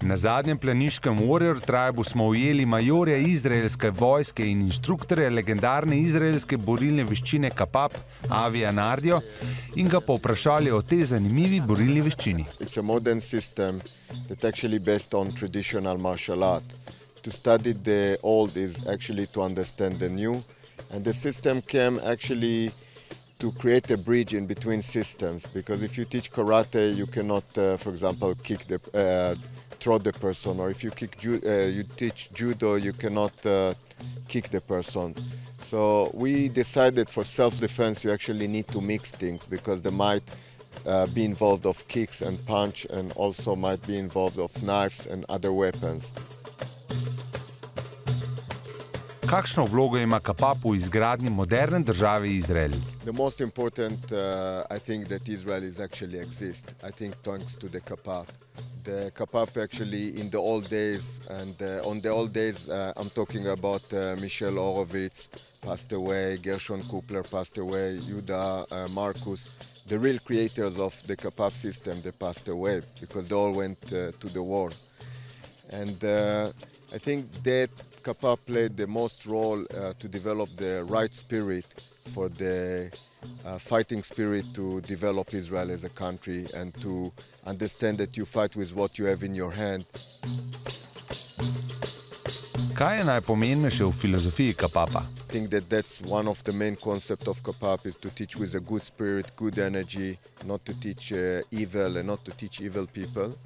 Na zadnjem planiškem Warrior Tribu smo ujeli majorja izraelske vojske in inštruktorja legendarne izraelske borilne veščine KAPAP, Avija Nardio, in ga povprašali o tej zanimivi borilni veščini. It's a modern system that actually based on traditional martial art. To study the old is actually to understand the new, and the system came actually to create a bridge in between systems, because if you teach karate, you cannot, for example, throw the person, or if you teach judo, you cannot kick the person. So we decided for self-defense you actually need to mix things, because there might be involved of kicks and punch, and also might be involved of knives and other weapons. Kakšno vlogo ima KAPAP v izgradnji moderne države Izrael? The most important, I think, that Israel is actually exist. I think thanks to the KAPAP. The KAPAP actually in the old days, and on the old days I'm talking about Michel Horowitz passed away, Gershon Kupler passed away, Yuda, Marcus. The real creators of the KAPAP system, they passed away because they all went to the war. And I think that KAPAP played the most role to develop the right spirit for the fighting spirit to develop Israel as a country and to understand that you fight with what you have in your hand. Kaj je najpomembnejše v filozofiji KAPAP-a? I think that that's one of the main concepts of KAPAP, is to teach with a good spirit, good energy, not to teach evil and not to teach evil people.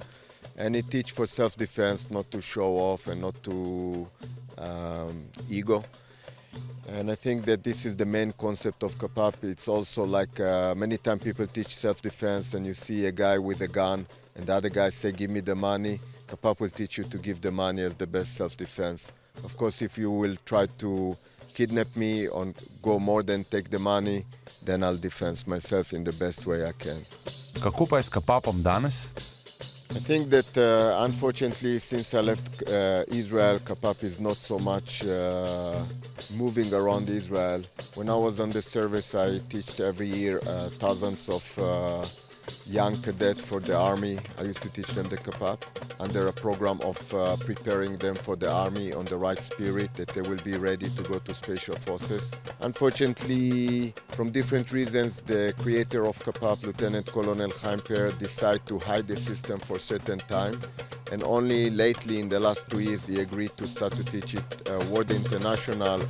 And it teach for self-defense, not to show off and not to ego. And I think that this is the main concept of KAPAP. It's also like many times people teach self-defense and you see a guy with a gun and the other guy say, give me the money. KAPAP will teach you to give the money as the best self-defense. Of course, if you will try to kidnap me or go more than take the money, then I'll defend myself in the best way I can. Kako pa je s KAPAP-om danes? I think that unfortunately, since I left Israel, KAPAP is not so much moving around Israel. When I was on the service, I teach every year thousands of young cadets for the army. I used to teach them the KAPAP under a program of preparing them for the army on the right spirit, that they will be ready to go to special forces. Unfortunately, from different reasons, the creator of KAPAP, Lieutenant Colonel Chaim Per, decided to hide the system for a certain time. And only lately, in the last 2 years, he agreed to start to teach it World International.